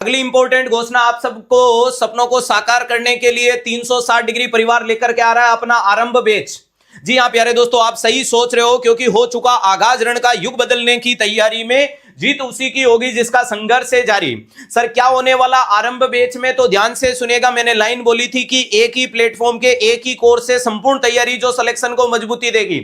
अगली इंपॉर्टेंट घोषणा आप सबको सपनों को साकार करने के लिए 360 डिग्री परिवार लेकर के आ रहा है अपना आरंभ बैच। जी हाँ प्यारे दोस्तों, आप सही सोच रहे हो, क्योंकि हो चुका आगाज रण का युग बदलने की तैयारी में जीत उसी की होगी जिसका संघर्ष है जारी। सर क्या होने वाला आरंभ बैच में, तो ध्यान से सुनिएगा। मैंने लाइन बोली थी कि एक ही प्लेटफॉर्म के एक ही कोर्स से संपूर्ण तैयारी जो सिलेक्शन को मजबूती देगी।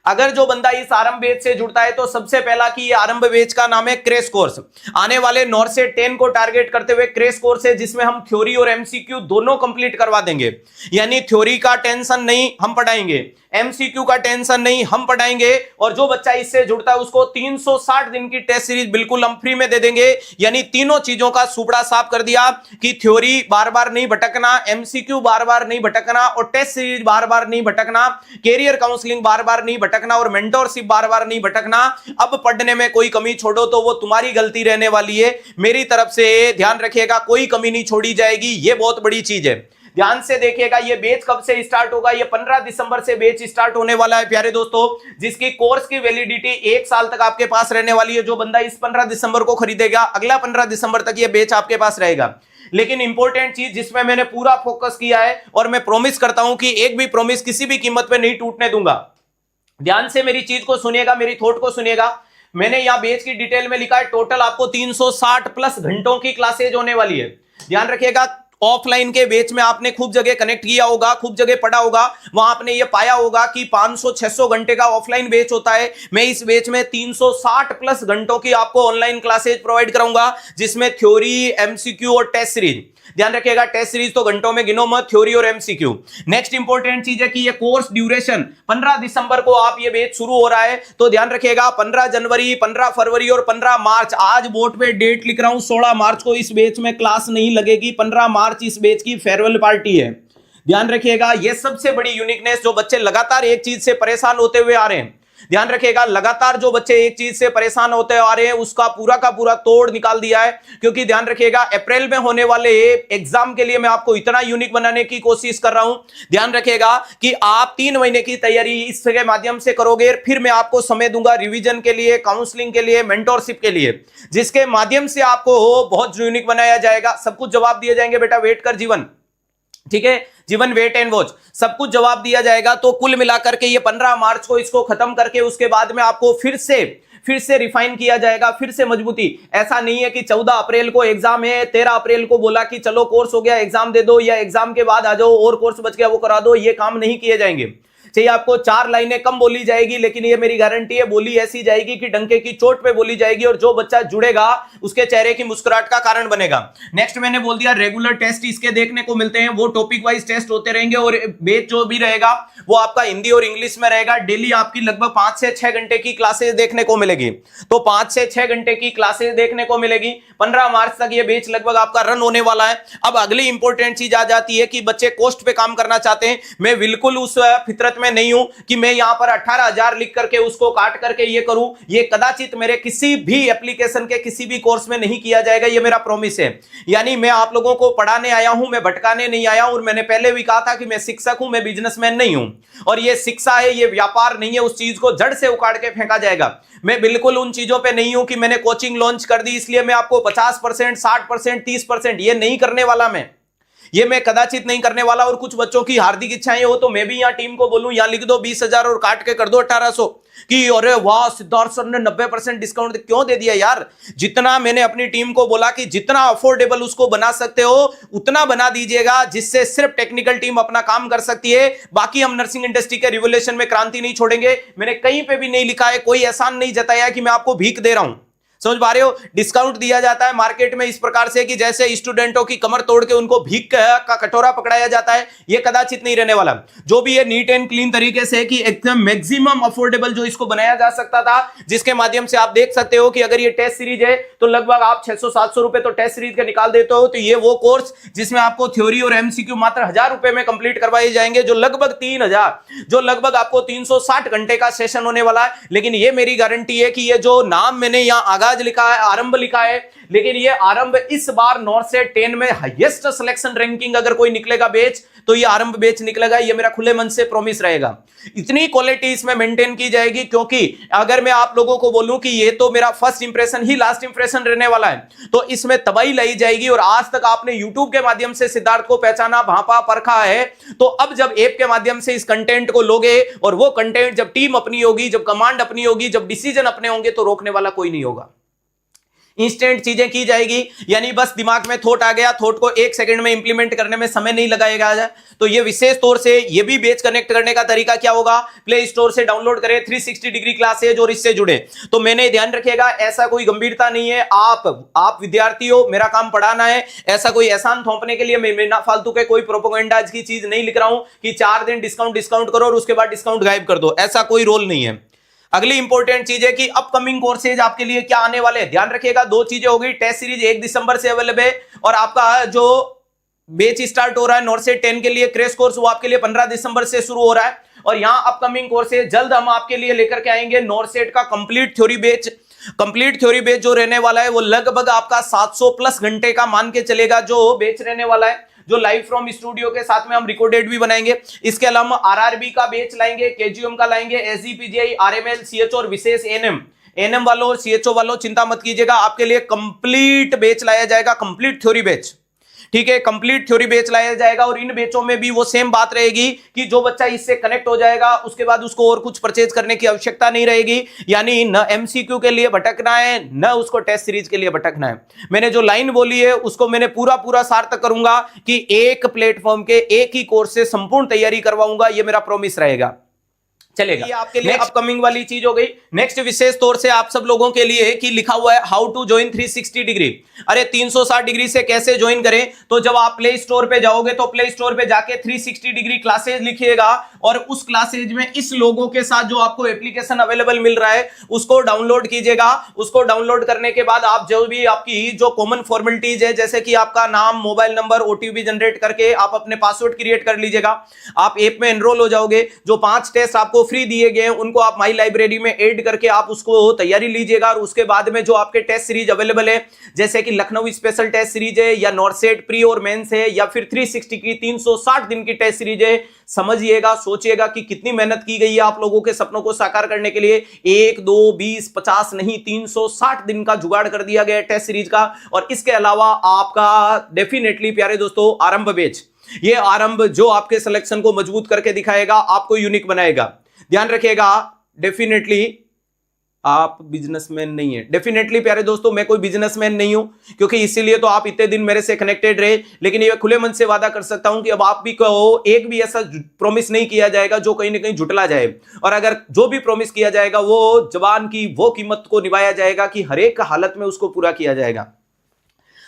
अगर जो बंदा इस आरंभ बैच से जुड़ता है तो सबसे पहला कि आरंभ बैच का नाम है क्रैश कोर्स। आने वाले 9 से 10 को टारगेट करते हुए क्रैश कोर्स है, जिसमें हम थ्योरी और एमसीक्यू दोनों कंप्लीट करवा देंगे। यानी थ्योरी का टेंशन नहीं, हम पढ़ाएंगे, एमसीक्यू का टेंशन नहीं, हम पढ़ाएंगे। और जो बच्चा इससे जुड़ता है उसको 360 दिन की टेस्ट सीरीज बिल्कुल हम फ्री में दे देंगे। यानी तीनों चीजों का सुपड़ा साफ कर दिया कि थ्योरी बार बार नहीं भटकना, एमसीक्यू बार बार नहीं भटकना, और टेस्ट सीरीज बार बार नहीं भटकना, कैरियर काउंसलिंग बार बार नहीं भटकना, और मेंटरशिप बार बार नहीं भटकना। अब पढ़ने में कोई कमी छोड़ो तो वो तुम्हारी गलती रहने वाली है। मेरी तरफ से ध्यान रखिएगा, कोई कमी नहीं छोड़ी जाएगी, ये बहुत बड़ी चीज है। ध्यान से देखिएगा, ये बैच कब से स्टार्ट होगा। ये 15 दिसंबर से बैच स्टार्ट होने वाला है प्यारे दोस्तों, जिसकी कोर्स की वैलिडिटी 1 साल तक आपके पास रहने वाली है। जो बंदा इस 15 दिसंबर को खरीदेगा, अगला 15 दिसंबर तक ये बैच आपके पास रहेगा। लेकिन इंपॉर्टेंट चीज जिसमें मैंने पूरा फोकस किया है, और मैं प्रॉमिस करता हूं कि एक भी प्रॉमिस किसी भी कीमत पे नहीं टूटने दूंगा। ध्यान से मेरी चीज को सुनिएगा, मेरी थॉट को सुनिएगा। मैंने यहां बैच की डिटेल में लिखा है, टोटल आपको 360 प्लस घंटों की क्लासेज होने वाली है। ध्यान रखिएगा, ऑफलाइन के बैच में आपने खूब जगह कनेक्ट किया होगा, खूब जगह पढ़ा होगा, वहां आपने ये पाया होगा कि 500-600 घंटे का ऑफलाइन बैच होता है। मैं इस बैच में 360 प्लस घंटों की आपको ऑनलाइन क्लासेज प्रोवाइड कराऊंगा, जिसमें थ्योरी, एमसीक्यू और टेस्ट सीरीज। ध्यान रखिएगा, टेस्ट सीरीज तो घंटों में गिनो मत, थ्योरी और एमसीक्यू। नेक्स्ट इंपॉर्टेंट चीज है कि ये कोर्स ड्यूरेशन 15 दिसंबर को आप ये बैच शुरू हो रहा है, तो ध्यान रखिएगा 15 जनवरी, 15 फरवरी और 15 मार्च, आज बोर्ड पे डेट लिख रहा हूं, 16 मार्च को इस बैच में क्लास नहीं लगेगी। 15 मार्च इस बैच की फेयरवेल पार्टी है। ध्यान रखिएगा, ये सबसे बड़ी यूनिकनेस, जो बच्चे लगातार एक चीज से परेशान होते हुए आ रहे हैं, ध्यान रखिएगा, लगातार जो बच्चे एक चीज से परेशान होते आ रहे हैं उसका पूरा का पूरा तोड़ निकाल दिया है। क्योंकि ध्यान रखिएगा, अप्रैल में होने वाले एग्जाम के लिए मैं आपको इतना यूनिक बनाने की कोशिश कर रहा हूं। ध्यान रखिएगा कि आप 3 महीने की तैयारी इसके माध्यम से करोगे, फिर मैं आपको समय दूंगा रिवीजन के लिए, काउंसलिंग के लिए, मेंटरशिप के लिए, जिसके माध्यम से आपको बहुत यूनिक बनाया जाएगा। सब कुछ जवाब दिए जाएंगे बेटा, वेट कर जीवन, ठीक है जीवन, वेट एंड वॉच, सब कुछ जवाब दिया जाएगा। तो कुल मिलाकर के ये 15 मार्च को इसको खत्म करके उसके बाद में आपको फिर से रिफाइन किया जाएगा, फिर से मजबूती। ऐसा नहीं है कि 14 अप्रैल को एग्जाम है, 13 अप्रैल को बोला कि चलो कोर्स हो गया एग्जाम दे दो, या एग्जाम के बाद आ जाओ और कोर्स बच गया वो करा दो। ये काम नहीं किए जाएंगे। चाहिए आपको 4 लाइनें कम बोली जाएगी, लेकिन ये मेरी गारंटी है, बोली ऐसी जाएगी कि डंके की चोट पे बोली जाएगी, और जो बच्चा जुड़ेगा उसके चेहरे की मुस्कुराहट का कारण बनेगा। नेक्स्ट मैंने बोल दिया, रेगुलर टेस्ट इसके देखने को मिलते हैं, वो टॉपिक वाइज टेस्ट होते रहेंगे, और बैच जो भी रहेगा वो आपका हिंदी और इंग्लिश में रहेगा। डेली आपकी लगभग 5 से 6 घंटे की क्लासेस देखने को मिलेगी, तो 5 से 6 घंटे की क्लासेस देखने को मिलेगी। 15 मार्च तक ये बैच लगभग आपका रन होने वाला है। अब अगली इंपॉर्टेंट चीज आ जाती है कि बच्चे कॉस्ट पे काम करना चाहते हैं। मैं बिल्कुल उस फितरत में नहीं हूं कि मैं यहां पर 18,000 लिख करके उसको काट करके ये करूं। ये कदाचित मेरे किसी भी एप्लीकेशन के किसी भी कोर्स में नहीं किया जाएगा, ये मेरा प्रॉमिस है। यानी मैं आप लोगों को पढ़ाने आया हूं, मैं भटकाने नहीं आया हूं। और मैंने पहले भी कहा था कि मैं शिक्षक हूं, मैं बिजनेसमैन नहीं हूं, और ये शिक्षा है, ये व्यापार नहीं है। उस चीज को जड़ से उखाड़ के फेंका जाएगा। मैं बिल्कुल उन चीजों पे नहीं हूं कि मैंने कोचिंग लॉन्च कर दी इसलिए मैं आपको 50%, 60%, 30%, ये नहीं करने वाला। मैं कदाचित नहीं करने वाला। और कुछ बच्चों की हार्दिक इच्छाएं हो तो मैं भी यहां टीम को बोलूं, यहां लिख दो 20,000 और काट के कर दो 1,800 कि अरे वाह सिद्धार्थ सर ने 90% डिस्काउंट क्यों दे दिया यार। जितना मैंने अपनी टीम को बोला कि जितना अफोर्डेबल उसको बना सकते हो उतना बना दीजिएगा, जिससे सिर्फ टेक्निकल टीम अपना काम कर सकती है। बाकी हम नर्सिंग इंडस्ट्री के रिवोल्यूशन में क्रांति नहीं छोड़ेंगे। मैंने कहीं पे भी नहीं लिखा है, कोई एहसान नहीं जताया कि मैं आपको भीख दे रहा हूं। समझ पा रहे हो, डिस्काउंट दिया जाता है मार्केट में इस प्रकार से कि जैसे स्टूडेंटों की कमर तोड़ के उनको भीख का कटोरा पकड़ाया जाता है। ये कदाचित नहीं रहने वाला। जो भी ये नीट एंड क्लीन तरीके से कि एकदम मैक्सिमम अफोर्डेबल जो इसको बनाया जा सकता था, जिसके माध्यम से आप देख सकते हो कि अगर ये टेस्ट सीरीज है तो लगभग आप 600-700 रुपए तो टेस्ट सीरीज के निकाल देते हो। तो ये वो कोर्स जिसमें आपको थ्योरी और एमसीक्यू मात्र 1,000 रुपए में कंप्लीट करवाए जाएंगे, जो लगभग 3,000, जो लगभग आपको 360 घंटे का सेशन होने वाला है। लेकिन ये मेरी गारंटी है कि ये जो नाम मैंने यहां आगाज लिखा है, आरंभ लिखा है, लेकिन ये आरंभ इस बार नॉर्सेट 10 में हाईएस्ट सिलेक्शन रैंकिंग अगर कोई निकलेगा बैच तो ये आरंभ बैच निकलेगा, ये मेरा खुले मन से प्रॉमिस रहेगा। इतनी क्वालिटी इसमें मेंटेन की जाएगी, क्योंकि अगर मैं आप लोगों को बोलूं कि ये तो मेरा फर्स्ट इंप्रेशन ही लास्ट इंप्रेशन रहने वाला है, तो इसमें तबाही लाई जाएगी। और आज तक आपने यूट्यूब के माध्यम से सिद्धार्थ को पहचाना, भांपा, परखा है, तो अब जब ऐप के माध्यम से इस कंटेंट को लोगे और वो कंटेंट जब टीम अपनी होगी, जब कमांड अपनी होगी, जब डिसीजन अपने होंगे, तो रोकने वाला कोई नहीं होगा। इंस्टेंट चीजें की जाएगी, यानी बस दिमाग में थॉट आ गया, थॉट को 1 सेकंड में इंप्लीमेंट करने में समय नहीं लगाएगा जाए। तो ये विशेष तौर से ये भी बैच कनेक्ट करने का तरीका क्या होगा, प्ले स्टोर से डाउनलोड करें 360 डिग्री क्लासेज और इससे जुड़े। तो मैंने ध्यान रखिएगा, ऐसा कोई गंभीरता नहीं है, आप विद्यार्थी हो, मेरा काम पढ़ाना है, ऐसा कोई एहसान थोपने के लिए मैं बिना फालतू के कोई प्रोपेगेंडा की चीज नहीं लिख रहा हूं कि 4 दिन डिस्काउंट करो और उसके बाद डिस्काउंट गायब कर दो, ऐसा कोई रोल नहीं है। अगली इंपॉर्टेंट चीज है कि अपकमिंग कोर्सेज आपके लिए क्या आने वाले हैं, ध्यान रखिएगा। 2 चीजें होगी, टेस्ट सीरीज 1 दिसंबर से अवेलेबल है और आपका जो बैच स्टार्ट हो रहा है नॉर्सेट 10 के लिए क्रैश कोर्स, वो आपके लिए 15 दिसंबर से शुरू हो रहा है। और यहां अपकमिंग कोर्सेज जल्द हम आपके लिए लेकर के आएंगे नॉर्सेट का complete theory batch. Complete theory batch जो रहने वाला है वो लगभग आपका 700 प्लस घंटे का मान के चलेगा जो बैच रहने वाला है, जो लाइव फ्रॉम स्टूडियो के साथ में हम रिकॉर्डेड भी बनाएंगे। इसके अलावा आरआरबी का बैच लाएंगे, केजीएम का लाएंगे, एसजीपीजीआई, आरएमएल, सीएचओ और विशेष एनएम वालों और सीएचओ वालों चिंता मत कीजिएगा, आपके लिए कंप्लीट बैच लाया जाएगा, कंप्लीट थ्योरी बैच, ठीक है, कंप्लीट थ्योरी बैच लाया जाएगा। और इन बैचों में भी वो सेम बात रहेगी कि जो बच्चा इससे कनेक्ट हो जाएगा उसके बाद उसको और कुछ परचेज करने की आवश्यकता नहीं रहेगी, यानी न एमसीक्यू के लिए भटकना है, न उसको टेस्ट सीरीज के लिए भटकना है। मैंने जो लाइन बोली है उसको मैंने पूरा सार्थक करूंगा कि एक प्लेटफॉर्म के एक ही कोर्स से संपूर्ण तैयारी करवाऊंगा, ये मेरा प्रॉमिस रहेगा, चलेगा। ये आपके लिए अपकमिंग वाली चीज हो गई। नेक्स्ट विशेष तौर से आप सब लोगों के लिए कि लिखा हुआ है हाउ टू ज्वाइन 360 डिग्री। अरे 360 डिग्री से कैसे ज्वाइन करें, तो जब आप प्ले स्टोर पे जाओगे तो प्ले स्टोर पे जाके 360 डिग्री क्लासेज लिखिएगा और उस क्लासेज में इस लोगों के साथ जो आपको एप्लीकेशन अवेलेबल मिल रहा है उसको डाउनलोड कीजिएगा। उसको डाउनलोड करने के बाद आप जो भी आपकी जो कॉमन फॉर्मेलिटीज है, जैसे कि आपका नाम, मोबाइल नंबर, ओटीपी जनरेट करके आप अपने पासवर्ड क्रिएट कर लीजिएगा। आप ऐप में एनरोल हो जाओगे। जो 5 टेस्ट आपको फ्री दिए गए हैं उनको आप माई लाइब्रेरी में ऐड करके आप उसको तैयारी लीजिएगा। और उसके बाद में जो आपके टेस्ट सीरीज अवेलेबल है, जैसे कि लखनऊ स्पेशल टेस्ट सीरीज है, या नॉर्सेट प्री और मेंस है, या फिर 360 की 360 दिन की टेस्ट सीरीज है, समझिएगा, सोचिएगा कि कितनी मेहनत की गई है आप लोगों के सपनों को साकार करने के लिए। 1, 2, 20, 50 नहीं, 360 दिन का जुगाड़ कर दिया गया टेस्ट सीरीज का। और इसके अलावा आपका डेफिनेटली प्यारे दोस्तों आरंभ बैच, ये आरंभ जो आपके सिलेक्शन को मजबूत करके दिखाएगा, आपको यूनिक बनाएगा। ध्यान रखिएगा, डेफिनेटली आप बिजनेसमैन नहीं है। डेफिनेटली प्यारे दोस्तों मैं कोई बिजनेसमैन नहीं हूं, क्योंकि इसीलिए तो आप इतने दिन मेरे से कनेक्टेड रहे। लेकिन ये खुले मन से वादा कर सकता हूं कि अब आप भी कहो, एक भी ऐसा प्रॉमिस नहीं किया जाएगा जो कहीं ना कहीं झुटला जाए। और अगर जो भी प्रॉमिस किया जाएगा वो जबान की वो कीमत को निभाया जाएगा कि हर एक हालत में उसको पूरा किया जाएगा।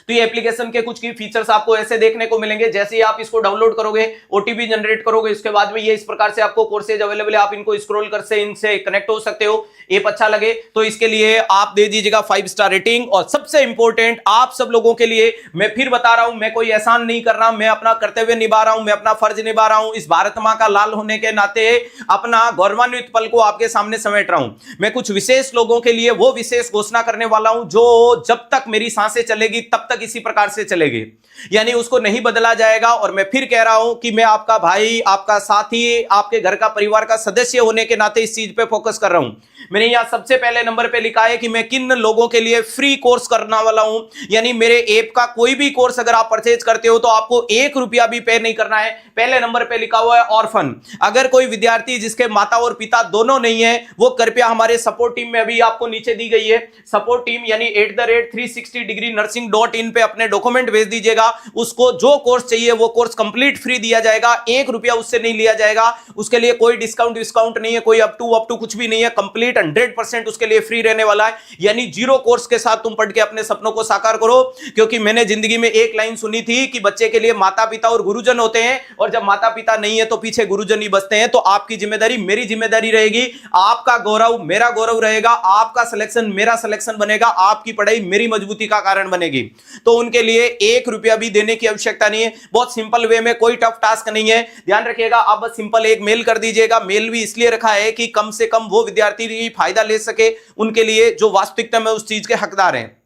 तो ये एप्लीकेशन के कुछ की फीचर्स आपको ऐसे देखने को मिलेंगे, जैसे ही आप इसको डाउनलोड करोगे, ओटीपी जनरेट करोगे, इसके बाद में ये इस प्रकार से आपको कोर्सेज अवेलेबल है, आप इनको स्क्रॉल कर से इनसे कनेक्ट हो सकते हो। ऐप अच्छा लगे तो इसके लिए आप दे दीजिएगा 5 स्टार रेटिंग। और सबसे इंपॉर्टेंट आप सब लोगों के लिए मैं फिर बता रहा हूं, मैं कोई एहसान नहीं कर रहा, मैं अपना कर्तव्य निभा रहा हूं, मैं अपना फर्ज निभा रहा हूं। इस भारत मां का लाल होने के नाते अपना गौरवान्वित पल को आपके सामने समेट रहा हूं। मैं कुछ विशेष लोगों के लिए वो विशेष घोषणा करने वाला हूं जो जब तक मेरी सांसें चलेगी तब तक इसी प्रकार से चलेगी, यानी उसको नहीं बदला जाएगा। और मैं फिर कह रहा हूं कि मैं आपका भाई, आपका साथी, आपके घर का परिवार का सदस्य होने के नाते इस चीज पे फोकस कर रहा हूं। मैंने यहां सबसे पहले नंबर पे लिखा है कि मैं किन लोगों के लिए फ्री कोर्स करने वाला हूं, यानी मेरे ऐप का कोई भी कोर्स अगर आप परचेज करते हो तो आपको 1 रुपया भी पे नहीं करना है। पहले नंबर पे लिखा हुआ है ऑर्फन। अगर कोई विद्यार्थी जिसके माता और पिता दोनों नहीं है, वो कृपया हमारे सपोर्ट टीम में अभी आपको नीचे दी गई है सपोर्ट टीम, यानी @360degree.nursing.in पे अपने डॉक्यूमेंट भेज दीजिएगा। उसको जो कोर्स चाहिए वो कोर्स कंप्लीट फ्री दिया जाएगा, 1 रुपया उससे नहीं लिया जाएगा। उसके लिए कोई डिस्काउंट नहीं है, कोई अप टू कुछ भी नहीं है, कंप्लीट 100% उसके लिए फ्री रहने वाला है। यानी 0 कोर्स के साथ तुम पढ़ के अपने सपनों को साकार करो। क्योंकि मैंने जिंदगी में एक लाइन सुनी थी कि बच्चे के लिए माता पिता और गुरुजन होते हैं, और जब माता पिता नहीं है तो पीछे गुरुजन ही बसते हैं। तो आपकी जिम्मेदारी मेरी जिम्मेदारी रहेगी, आपका गौरव मेरा गौरव रहेगा, आपका सिलेक्शन मेरा सिलेक्शन बनेगा, आपकी पढ़ाई मेरी मजबूती का कारण बनेगी। तो उनके लिए 1 रुपया भी देने की आवश्यकता नहीं है, बहुत सिंपल वे में, कोई टफ टास्क नहीं है। ध्यान रखिएगा, आप बस सिंपल एक मेल कर दीजिएगा। मेल भी इसलिए रखा है कि कम से कम वो विद्यार्थी फायदा ले सके, उनके लिए जो वास्तविकता में उस चीज के हकदार हैं।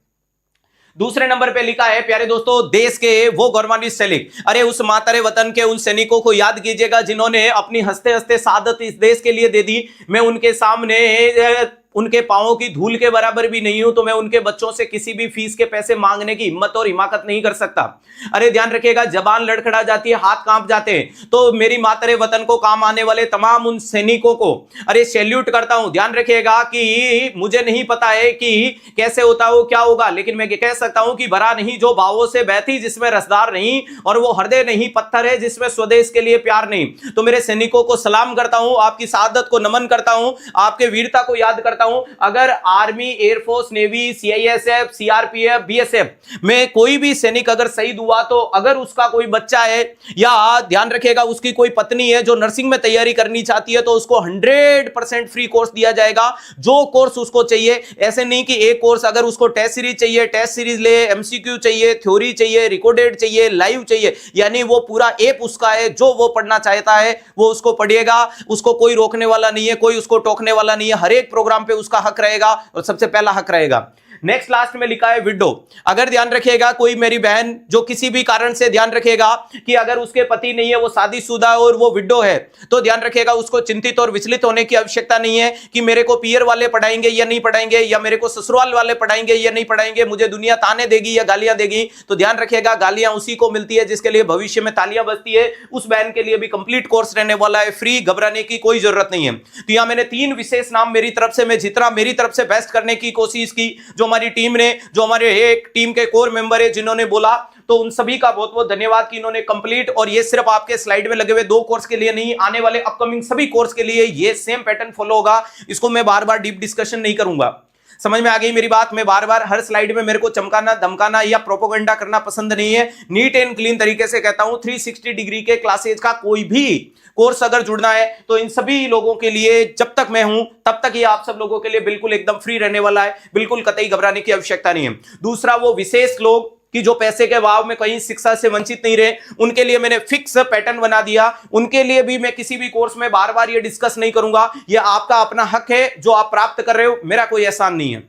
दूसरे नंबर पे लिखा है प्यारे दोस्तों, देश के वो गौरवान्वित सैनिक, अरे उस मातरे वतन के उन सैनिकों को याद कीजिएगा जिन्होंने अपनी हंसते हंसते शहादत इस देश के लिए दे दी। मैं उनके सामने उनके पांवों की धूल के बराबर भी नहीं हूं, तो मैं उनके बच्चों से किसी भी फीस के पैसे मांगने की हिम्मत और हिमाकत नहीं कर सकता। अरे ध्यान रखिएगा, जबान लड़खड़ा जाती है, हाथ कांप जाते हैं, तो मेरी मातरे वतन को काम आने वाले तमाम उन सैनिकों को अरे सैल्यूट करता हूं। ध्यान रखिएगा कि मुझे नहीं पता है कि कैसे होता हो क्या होगा, लेकिन मैं कह सकता हूं कि भरा नहीं जो भावों से बहती, जिसमें रसदार नहीं, और वो हृदय नहीं पत्थर है जिसमें स्वदेश के लिए प्यार नहीं। तो मेरे सैनिकों को सलाम करता हूं, आपकी शहादत को नमन करता हूं, आपके वीरता को याद करता हूं। अगर army, air force, navy, CISF, CRPF, BSF में कोई भी सैनिक अगर शहीद हुआ, तो अगर उसका कोई बच्चा है या ध्यान रखिएगा उसकी कोई पत्नी है जो नर्सिंग में तैयारी करनी चाहती है, तो उसको 100% फ्री कोर्स दिया जाएगा, जो कोर्स उसको चाहिए। ऐसे नहीं कि एक कोर्स, अगर उसको टेस्ट सीरीज चाहिए टेस्ट सीरीज ले, एमसीक्यू चाहिए, थ्योरी चाहिए, रिकॉर्डेड चाहिए, लाइव चाहिए, यानी वो पूरा ऐप उसका है, जो वो पढ़ना चाहता है वो उसको पढ़िएगा। उसको कोई रोकने वाला नहीं है, कोई उसको टोकने वाला नहीं है, हर एक प्रोग्राम पे उसका हक रहेगा और सबसे पहला हक रहेगा। नेक्स्ट लास्ट में लिखा है विडो। अगर ध्यान रखिएगा कोई मेरी बहन जो किसी भी कारण से ध्यान रखिएगा कि अगर उसके पति नहीं है, वो शादीशुदा है और वो विडो है, तो ध्यान रखिएगा उसको चिंतित और विचलित होने की आवश्यकता नहीं है कि मेरे को पियर वाले पढ़ाएंगे या नहीं पढ़ाएंगे, या मेरे को ससुराल वाले पढ़ाएंगे या नहीं पढ़ाएंगे, मुझे दुनिया ताने देगी या गालियां देगी। तो ध्यान रखिएगा गालियां उसी को मिलती है जिसके लिए भविष्य में तालियां बजती है। उस बहन के लिए भी कंप्लीट कोर्स रहने वाला है, फ्री, घबराने की कोई जरूरत नहीं है। तो यहां मैंने 3 विशेष नाम मेरी तरफ से, मैं जितना मेरी तरफ से बेस्ट करने की कोशिश की, जो हमारी टीम ने, जो हमारे एक टीम के कोर मेंबर है जिन्होंने बोला, तो उन सभी का बहुत बहुत धन्यवाद कि इन्होंने कंप्लीट। और ये सिर्फ आपके स्लाइड में लगे हुए 2 कोर्स के लिए नहीं, आने वाले अपकमिंग सभी कोर्स के लिए ये सेम पैटर्न फॉलो होगा। इसको मैं बार बार डीप डिस्कशन नहीं करूंगा। समझ में आ गई मेरी बात? मैं बार बार हर स्लाइड में मेरे को चमकाना, धमकाना या प्रोपोगंडा करना पसंद नहीं है। नीट एंड क्लीन तरीके से कहता हूं, 360 डिग्री के क्लासेज का कोई भी कोर्स अगर जुड़ना है तो इन सभी लोगों के लिए, जब तक मैं हूं तब तक ये आप सब लोगों के लिए बिल्कुल एकदम फ्री रहने वाला है, बिल्कुल कतई घबराने की आवश्यकता नहीं है। दूसरा, वो विशेष लोग कि जो पैसे के अभाव में कहीं शिक्षा से वंचित नहीं रहे, उनके लिए मैंने फिक्स पैटर्न बना दिया। उनके लिए भी मैं किसी भी कोर्स में बार बार ये डिस्कस नहीं करूंगा, ये आपका अपना हक है जो आप प्राप्त कर रहे हो, मेरा कोई एहसान नहीं है।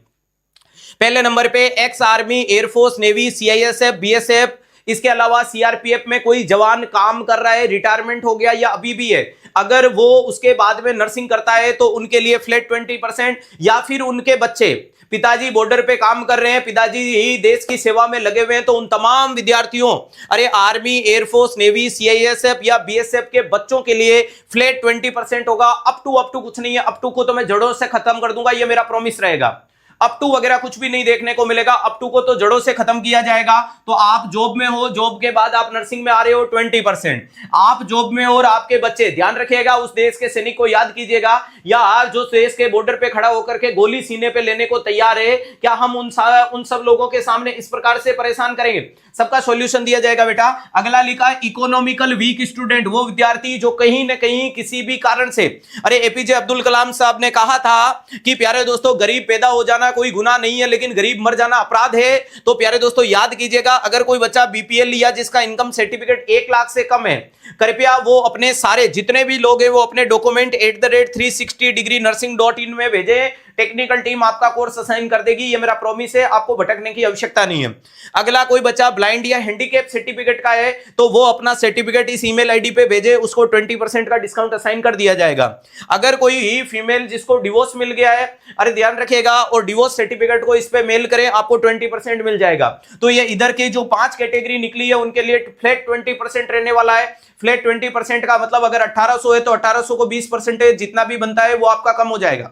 पहले नंबर पे ex army, air force, navy, CISF, BSF, इसके अलावा सीआरपीएफ में कोई जवान काम कर रहा है, रिटायरमेंट हो गया या अभी भी है, अगर वो उसके बाद में नर्सिंग करता है तो उनके लिए फ्लैट 20%, या फिर उनके बच्चे, पिताजी बॉर्डर पे काम कर रहे हैं, पिताजी ही देश की सेवा में लगे हुए हैं, तो उन तमाम विद्यार्थियों, अरे आर्मी, एयरफोर्स, नेवी, सीआईएसएफ या बीएसएफ के बच्चों के लिए फ्लैट 20% होगा। अप टू कुछ नहीं है, अप टू को तो मैं जड़ों से खत्म कर दूंगा, ये मेरा प्रॉमिस रहेगा। अप टू वगैरह कुछ भी नहीं देखने को मिलेगा, अप टू को तो जड़ों से खत्म किया जाएगा। तो आप जॉब में हो, जॉब के बाद आप नर्सिंग में आ रहे हो, 20%, आप जॉब में हो और आपके बच्चे, ध्यान रखिएगा उस देश के सैनिक को याद कीजिएगा, या जो देश के बॉर्डर पे खड़ा होकर के गोली सीने पे लेने को तैयार है, क्या हम उन सब लोगों के सामने इस प्रकार से परेशान करेंगे? सबका सॉल्यूशन दिया जाएगा बेटा। अगला लिखा है इकोनॉमिकल वीक स्टूडेंट, वो विद्यार्थी जो कहीं ना कहीं किसी भी कारण से, अरे एपीजे अब्दुल कलाम साहब ने कहा था कि प्यारे दोस्तों गरीब पैदा हो जाना कोई गुनाह नहीं है, लेकिन गरीब मर जाना अपराध है। तो प्यारे दोस्तों याद कीजिएगा, अगर कोई बच्चा बीपीएल लिया जिसका इनकम सर्टिफिकेट 1 लाख से कम है, कृपया वो अपने सारे जितने भी लोग हैं वो अपने डॉक्यूमेंट @360degreenursing.in में भेजें। टेक्निकल टीम आपका कोर्स असाइन कर देगी, ये मेरा प्रॉमिस है, आपको भटकने की आवश्यकता नहीं है। अगला, कोई बच्चा ब्लाइंड या हैंडीकैप सर्टिफिकेट का है तो वो अपना सर्टिफिकेट इस ईमेल आईडी पे भेजे, उसको 20% का डिस्काउंट असाइन कर दिया जाएगा। अगर कोई फीमेल जिसको डिवोर्स मिल गया है, अरे ध्यान रखिएगा, और डिवोर्स सर्टिफिकेट को इस पे मेल करें, आपको 20% मिल जाएगा। तो ये इधर के जो 5 कैटेगरी निकली है उनके लिए फ्लैट 20% रहने वाला है। फ्लैट 20% का मतलब अगर 1800 है तो 1800 को 20% जितना भी बनता है वो आपका कम हो जाएगा।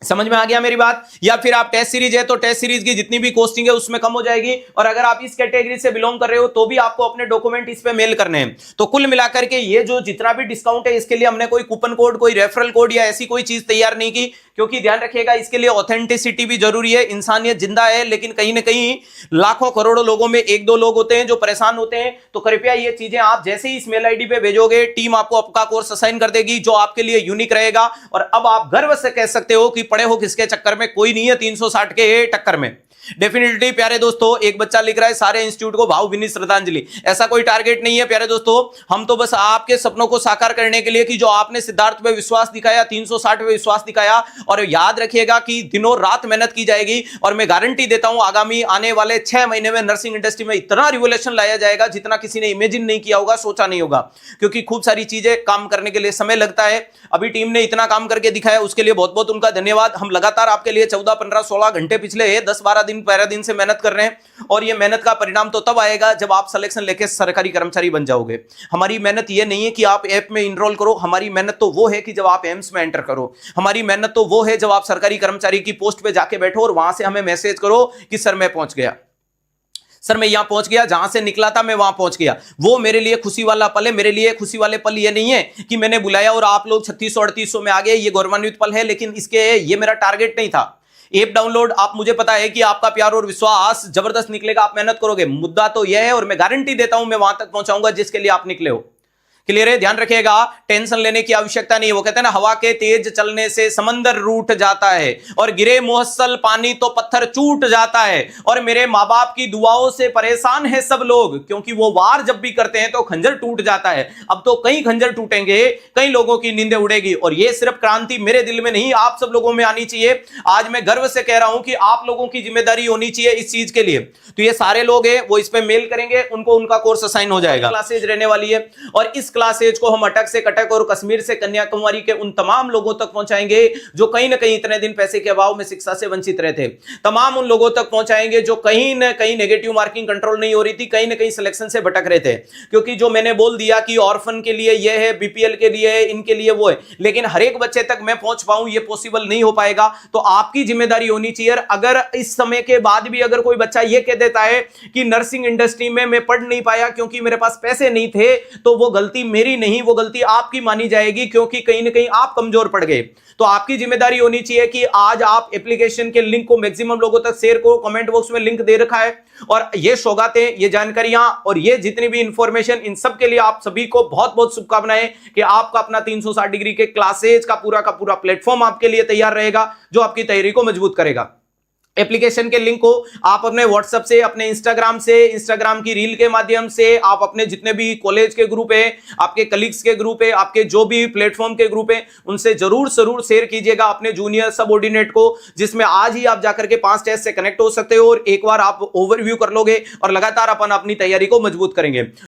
समझ में आ गया मेरी बात? या फिर आप टेस्ट सीरीज है तो टेस्ट सीरीज की जितनी भी कॉस्टिंग है उसमें कम हो जाएगी, और अगर आप इस कैटेगरी से बिलोंग कर रहे हो तो भी आपको अपने डॉक्यूमेंट इस पे मेल करने हैं। तो कुल मिलाकर के ये जो जितना भी डिस्काउंट है, इसके लिए हमने कोई कूपन कोड, कोई रेफरल कोड या ऐसी कोई चीज तैयार नहीं की, क्योंकि ध्यान रखिएगा इसके लिए ऑथेंटिसिटी भी जरूरी है। इंसानियत जिंदा है, लेकिन कहीं ना कहीं लाखों करोड़ों लोगों में 1-2 लोग होते हैं जो परेशान होते हैं। तो कृपया ये चीजें आप जैसे ही इस मेल आईडी पे भेजोगे, टीम आपको आपका कोर्स असाइन कर देगी जो आपके लिए यूनिक रहेगा। और अब आप गर्व से कह सकते हो कि पढ़े हो किसके चक्कर में, कोई नहीं है 360 के टक्कर में। डेफिनेटली प्यारे दोस्तों, एक बच्चा लिख रहा है सारे इंस्टीट्यूट को भावभीनी श्रद्धांजलि। ऐसा कोई टारगेट नहीं है प्यारे दोस्तों, हम तो बस आपके सपनों को साकार करने के लिए कि जो आपने सिद्धार्थ पे विश्वास दिखाया, 360 पे विश्वास दिखाया, और याद रखिएगा कि दिनों रात मेहनत की जाएगी और मैं गारंटी देता हूं आगामी आने वाले 6 महीने में नर्सिंग इंडस्ट्री में इतना रिवोल्यूशन लाया जाएगा जितना किसी ने इमेजिन नहीं किया होगा, सोचा नहीं होगा, क्योंकि खूब सारी चीजें काम करने के लिए समय लगता है। अभी टीम ने इतना काम करके दिखाया, उसके लिए बहुत बहुत उनका धन्यवाद। हम लगातार आपके लिए 14, 15, 16 घंटे पिछले 10-12 दिन 13 दिन से मेहनत कर रहे हैं और यह मेहनत का परिणाम तो तब आएगा जब आप सिलेक्शन लेके सरकारी कर्मचारी बन जाओगे। हमारी मेहनत यह नहीं है कि आप ऐप में इनरोल करो, हमारी मेहनत तो वो है कि जब आप एम्स में एंटर करो, हमारी मेहनत तो वो है जब आप सरकारी कर्मचारी की पोस्ट पे जाके बैठो और वहां से हमें मैसेज करो कि सर मैं पहुंच गया, सर मैं यहां पहुंच गया, जहां से निकला था मैं वहां पहुंच गया। वो मेरे लिए खुशी वाला पल है। मेरे लिए खुशी वाले पल ये नहीं है कि मैंने बुलाया और आप लोग 3600-3800 में आ गए, ये गौरवान्वित पल है, लेकिन इसके ये मेरा टारगेट नहीं था। ऐप डाउनलोड, आप मुझे पता है कि आपका प्यार और विश्वास जबरदस्त निकलेगा, आप मेहनत करोगे। मुद्दा तो यह है और मैं गारंटी देता हूं मैं वहां तक पहुंचाऊंगा जिसके लिए आप निकले हो। क्लियर है? ध्यान रखिएगा, टेंशन लेने की आवश्यकता नहीं है। वो कहते हैं ना, हवा के तेज चलने से समंदर रूठ जाता है और गिरे मुहस्सल पानी तो पत्थर टूट जाता है। और मेरे माँ बाप की दुआओं से परेशान है सब लोग, क्योंकि वो वार जब भी करते हैं तो खंजर टूट जाता है। अब तो कई खंजर टूटेंगे, कई लोगों की नींदें उड़ेगी और ये सिर्फ क्रांति मेरे दिल में नहीं, आप सब लोगों में आनी चाहिए। आज मैं गर्व से कह रहा हूं कि आप लोगों की जिम्मेदारी होनी चाहिए इस चीज के लिए। तो ये सारे लोग हैं, वो इस पे मेल करेंगे, उनको उनका कोर्स असाइन हो जाएगा। क्लासेज रहने वाली है और इस क्लासेज को हम अटक से कटक और कश्मीर से कन्याकुमारी के उन तमाम लोगों तक पहुंचाएंगे जो कहीं ना कहीं इतने दिन पैसे के अभाव में शिक्षा से वंचित रहे थे। तमाम उन लोगों तक पहुंचाएंगे जो कहीं ना कहीं नेगेटिव मार्किंग कंट्रोल नहीं हो रही थी, कहीं ना कहीं सिलेक्शन से भटक रहे थे। क्योंकि जो मैंने बोल दिया कि ऑर्फन के लिए यह है, बीपीएल के लिए है, इनके लिए वो है, लेकिन हर एक बच्चे तक मैं पहुंच पाऊं ये पॉसिबल नहीं हो पाएगा। तो आपकी जिम्मेदारी होनी चाहिए। अगर इस समय के बाद भी अगर कोई बच्चा ये कह देता है कि नर्सिंग इंडस्ट्री में मैं पढ़ नहीं पाया क्योंकि मेरे पास पैसे नहीं थे, तो वो गलती मेरी नहीं, वो गलती आपकी मानी जाएगी, क्योंकि कहीं ना कहीं आप कमजोर पड़ गए। तो आपकी जिम्मेदारी होनी चाहिए कि आज आप एप्लीकेशन के लिंक को मैक्सिमम लोगों तक शेयर करो। कमेंट बॉक्स में लिंक दे रखा है और ये सौगातें, ये जानकारियां और ये जितनी भी इंफॉर्मेशन, इन सब के लिए आप सभी को बहुत बहुत शुभकामनाएं कि आपका अपना 360 डिग्री के क्लासेज का पूरा प्लेटफॉर्म आपके लिए तैयार रहेगा जो आपकी तैयारी को मजबूत करेगा। एप्लीकेशन के लिंक को आप अपने व्हाट्सएप से, अपने इंस्टाग्राम से, इंस्टाग्राम की रील के माध्यम से, आप अपने जितने भी कॉलेज के ग्रुप है, आपके कलीग्स के ग्रुप है, आपके जो भी प्लेटफॉर्म के ग्रुप है, उनसे जरूर शेयर कीजिएगा अपने जूनियर सबऑर्डिनेट को, जिसमें आज ही आप जाकर के 5 टेस्ट से कनेक्ट हो सकते हो और एक बार आप ओवरव्यू कर लोगे और लगातार अपन अपनी तैयारी को मजबूत करेंगे।